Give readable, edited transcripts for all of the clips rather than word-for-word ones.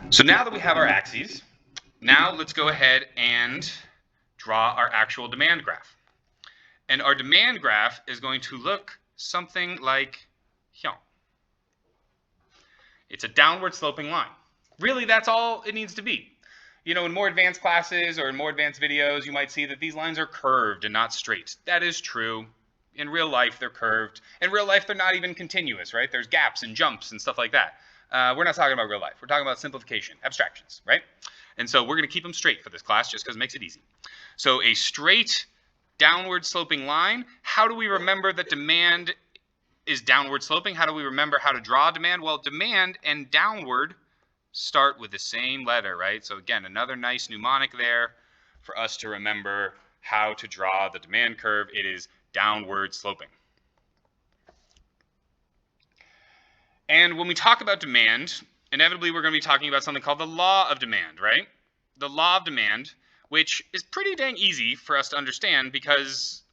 So now that we have our axes, now let's go ahead and draw our actual demand graph. And our demand graph is going to look something like here. It's a downward sloping line. Really, that's all it needs to be. You know, in more advanced classes or in more advanced videos, you might see that these lines are curved and not straight. That is true. In real life, they're curved. In real life, they're not even continuous, right? There's gaps and jumps and stuff like that. We're not talking about real life. We're talking about simplification, abstractions, right? And so we're going to keep them straight for this class just because it makes it easy. So a straight downward sloping line, how do we remember that demand is downward sloping? How do we remember how to draw demand? Well, demand and downward start with the same letter, right? So again, another nice mnemonic there for us to remember how to draw the demand curve. It is downward sloping. And when we talk about demand, inevitably we're going to be talking about something called the law of demand, right? The law of demand, which is pretty dang easy for us to understand because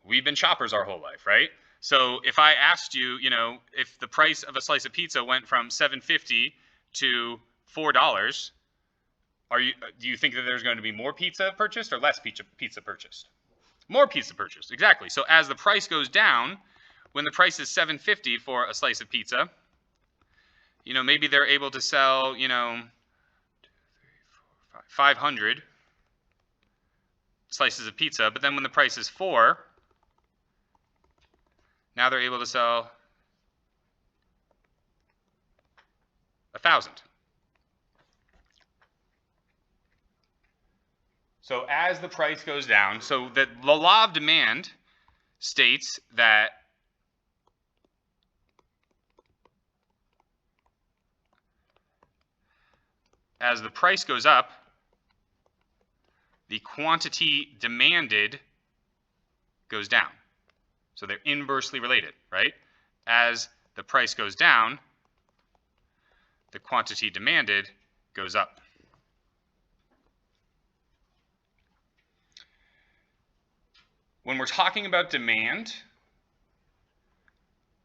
we've been shoppers our whole life, right? So if I asked you, you know, if the price of a slice of pizza went from $7.50 to $4, do you think that there's going to be more pizza purchased or less pizza purchased? More pizza purchased, exactly. So as the price goes down, when the price is $7.50 for a slice of pizza, you know, maybe they're able to sell, you know, 500 slices of pizza, but then when the price is $4, now they're able to sell 1,000. So as the price goes down, so the law of demand states that as the price goes up, the quantity demanded goes down. So they're inversely related, right? As the price goes down, the quantity demanded goes up. When we're talking about demand,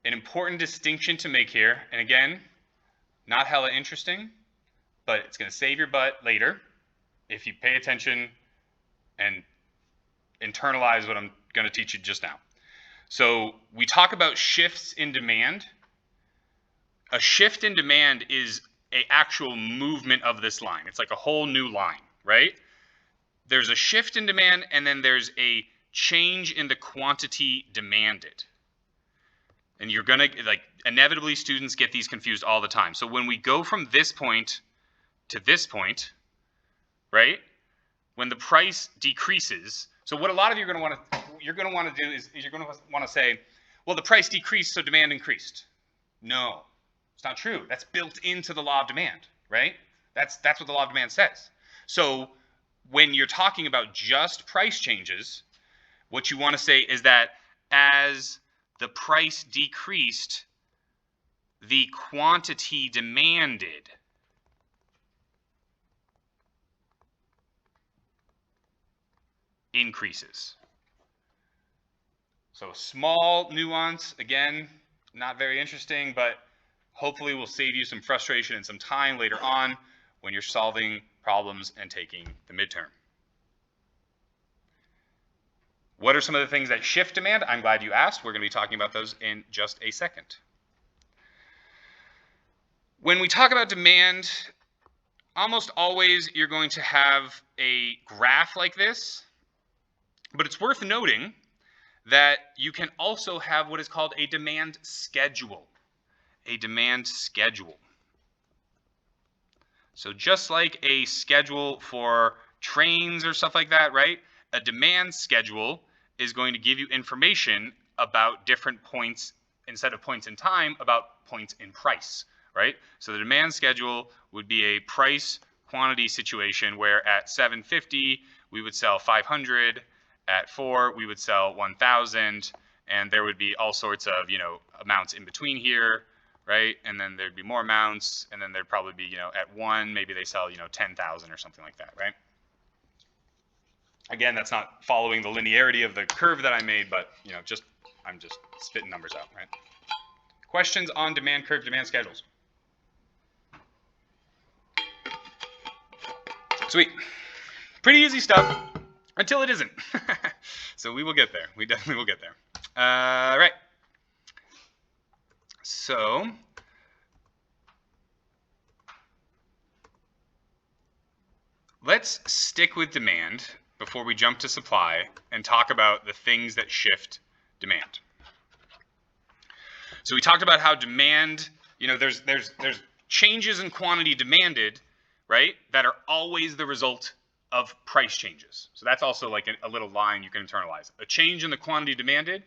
an important distinction to make here, and again, not hella interesting, but it's going to save your butt later if you pay attention and internalize what I'm going to teach you just now. So we talk about shifts in demand. A shift in demand is an actual movement of this line. It's like a whole new line, right? There's a shift in demand, and then there's a change in the quantity demanded. And you're going to, like, inevitably students get these confused all the time. So when we go from this point to this point, right? When the price decreases, so what a lot of you are going to want to do is you're going to want to say, well, the price decreased, so demand increased. No, it's not true. That's built into the law of demand, right? That's what the law of demand says. So when you're talking about just price changes, what you want to say is that as the price decreased, the quantity demanded increases. So small nuance, again, not very interesting, but hopefully will save you some frustration and some time later on when you're solving problems and taking the midterm. What are some of the things that shift demand? I'm glad you asked. We're going to be talking about those in just a second. When we talk about demand, almost always you're going to have a graph like this, but it's worth noting that you can also have what is called a demand schedule. A demand schedule. So just like a schedule for trains or stuff like that, right? A demand schedule is going to give you information about different points, instead of points in time, about points in price, right? So the demand schedule would be a price quantity situation where at $7.50 we would sell 500, at $4 we would sell 1,000, and there would be all sorts of, you know, amounts in between here, right? And then there'd be more amounts, and then there'd probably be, you know, at 1 maybe they sell, you know, 10,000 or something like that, right? Again, that's not following the linearity of the curve that I made, but, you know, I'm just spitting numbers out, right? Questions on demand curve, demand schedules? Sweet. Pretty easy stuff until it isn't. So we will get there. We definitely will get there. Right. So let's stick with demand before we jump to supply and talk about the things that shift demand. So we talked about how demand, there's changes in quantity demanded, right, that are always the result of price changes. So that's also like a little line you can internalize. A change in the quantity demanded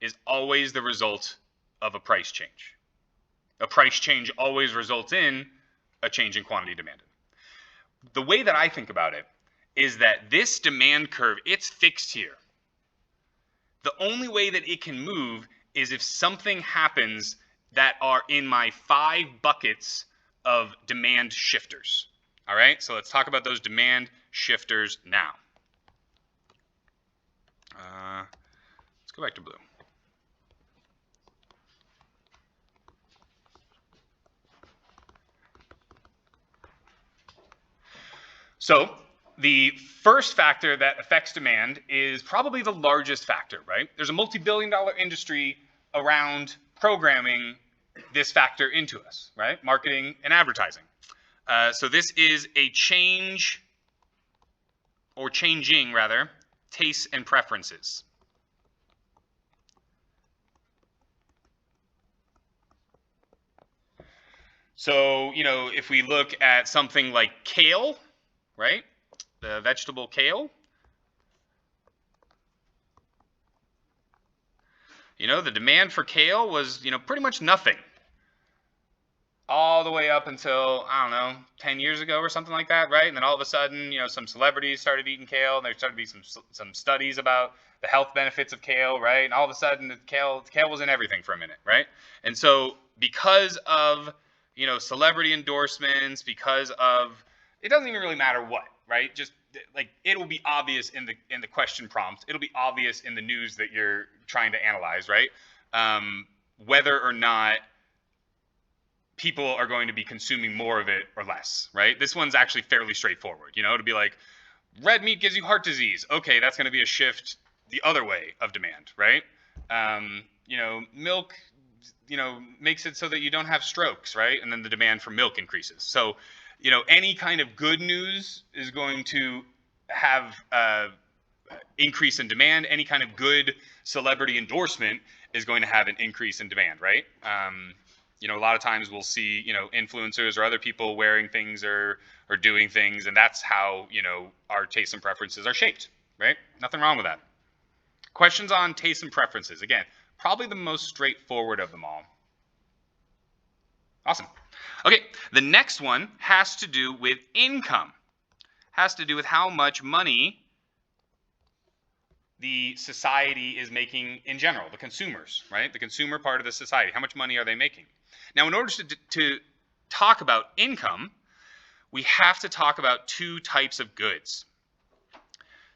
is always the result of a price change. A price change always results in a change in quantity demanded. The way that I think about it is that this demand curve, it's fixed here. The only way that it can move is if something happens that are in my 5 buckets of demand shifters. All right, so let's talk about those demand shifters now. Let's go back to blue. So the first factor that affects demand is probably the largest factor, right? There's a multi-billion-dollar industry around programming this factor into us, right? Marketing and advertising. So this is a change, or changing rather, tastes and preferences. So, if we look at something like kale, right? The vegetable kale. The demand for kale was, pretty much nothing. All the way up until, I don't know, 10 years ago or something like that, right? And then all of a sudden, some celebrities started eating kale, and there started to be some studies about the health benefits of kale, right? And all of a sudden, the kale was in everything for a minute, right? And so because of, celebrity endorsements, because of, it doesn't even really matter what, right? Just like it'll be obvious in the question prompt. It'll be obvious in the news that you're trying to analyze, right? Whether or not people are going to be consuming more of it or less, right? This one's actually fairly straightforward, to be like, red meat gives you heart disease. Okay, that's going to be a shift the other way of demand, right? Milk, makes it so that you don't have strokes, right? And then the demand for milk increases. So, any kind of good news is going to have increase in demand. Any kind of good celebrity endorsement is going to have an increase in demand, right? A lot of times we'll see, influencers or other people wearing things or doing things, and that's how, our tastes and preferences are shaped, right? Nothing wrong with that. Questions on tastes and preferences. Again, probably the most straightforward of them all. Awesome. Okay, the next one has to do with income. Has to do with how much money the society is making in general, the consumers, right? The consumer part of the society. How much money are they making? Now, in order to talk about income, we have to talk about 2 types of goods.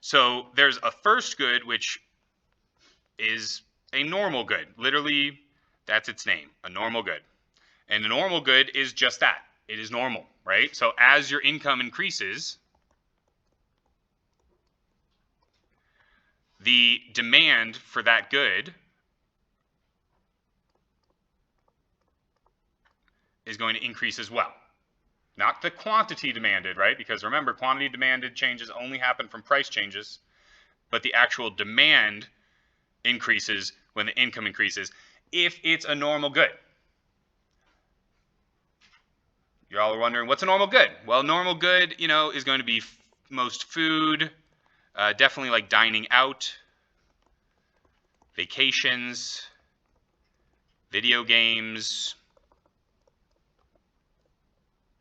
So there's a first good, which is a normal good. Literally, that's its name, a normal good. And a normal good is just that. It is normal, right? So as your income increases, the demand for that good is going to increase as well. Not the quantity demanded, right? Because remember, quantity demanded changes only happen from price changes, but the actual demand increases when the income increases if it's a normal good. You're all wondering, what's a normal good? Well, normal good, is going to be most food, definitely like dining out, vacations, video games,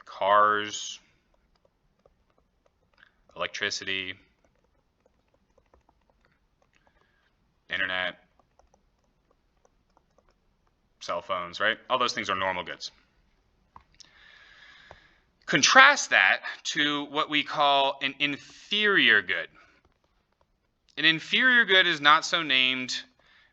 cars, electricity, internet, cell phones, right? All those things are normal goods. Contrast that to what we call an inferior good. An inferior good is not so named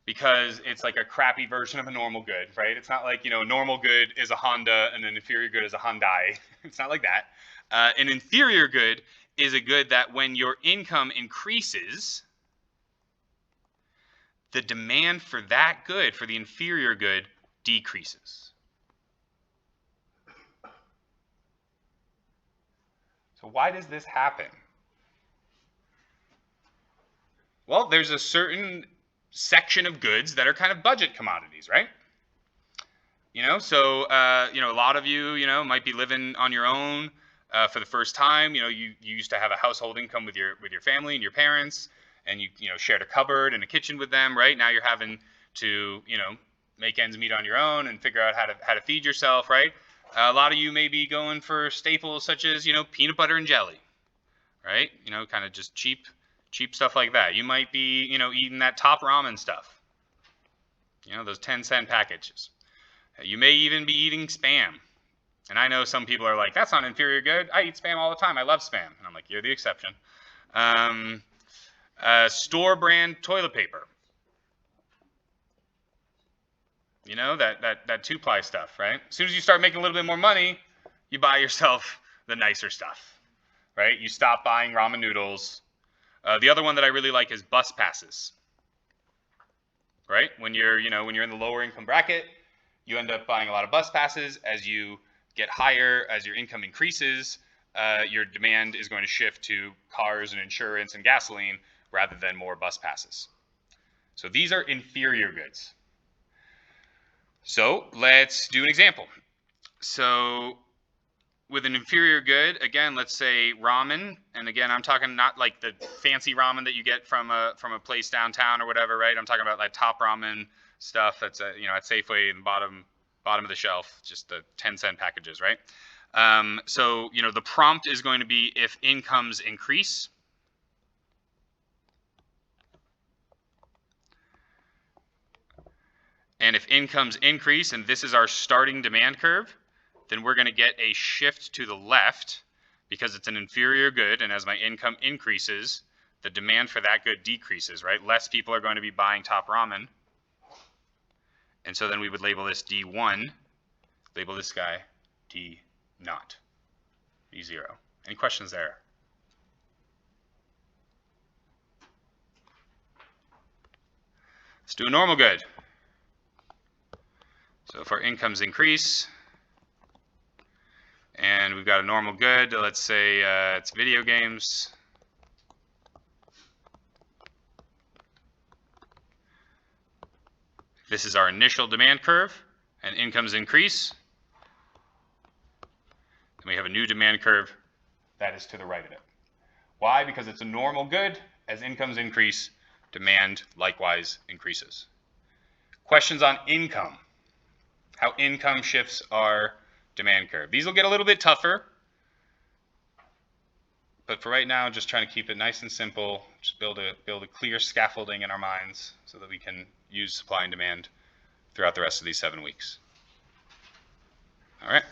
because it's like a crappy version of a normal good, right? It's not like, a normal good is a Honda and an inferior good is a Hyundai. It's not like that. An inferior good is a good that when your income increases, the demand for that good, for the inferior good, decreases. So why does this happen? Well, there's a certain section of goods that are kind of budget commodities, right? So a lot of you, might be living on your own for the first time. You used to have a household income with your family and your parents, and you shared a cupboard and a kitchen with them, right? Now you're having to make ends meet on your own and figure out how to feed yourself, right? A lot of you may be going for staples such as peanut butter and jelly, right? Kind of just cheap stuff like that. You might be eating that top ramen stuff, those 10-cent packages. You may even be eating Spam. And I know some people are like, that's not inferior good. I eat Spam all the time. I love Spam. And I'm like, you're the exception. Store brand toilet paper. That 2-ply stuff, right? As soon as you start making a little bit more money, you buy yourself the nicer stuff, right? You stop buying ramen noodles. The other one that I really like is bus passes, right? When you're in the lower income bracket, you end up buying a lot of bus passes. As you get higher, as your income increases, your demand is going to shift to cars and insurance and gasoline rather than more bus passes. So these are inferior goods. So let's do an example. So with an inferior good, again, let's say ramen, and again, I'm talking not like the fancy ramen that you get from a place downtown or whatever, right? I'm talking about like top ramen stuff that's at Safeway in the bottom of the shelf, just the 10-cent packages, right? So the prompt is going to be if incomes increase. And if incomes increase, and this is our starting demand curve, then we're going to get a shift to the left because it's an inferior good, and as my income increases, the demand for that good decreases, right? Less people are going to be buying top ramen. And so then we would label this D1, label this guy D0, D0. Any questions there? Let's do a normal good. So if our incomes increase, and we've got a normal good, let's say it's video games. This is our initial demand curve, and incomes increase. And we have a new demand curve that is to the right of it. Why? Because it's a normal good. As incomes increase, demand likewise increases. Questions on income. How income shifts our demand curve. These will get a little bit tougher, but for right now, just trying to keep it nice and simple. Just build a clear scaffolding in our minds so that we can use supply and demand throughout the rest of these 7 weeks. All right.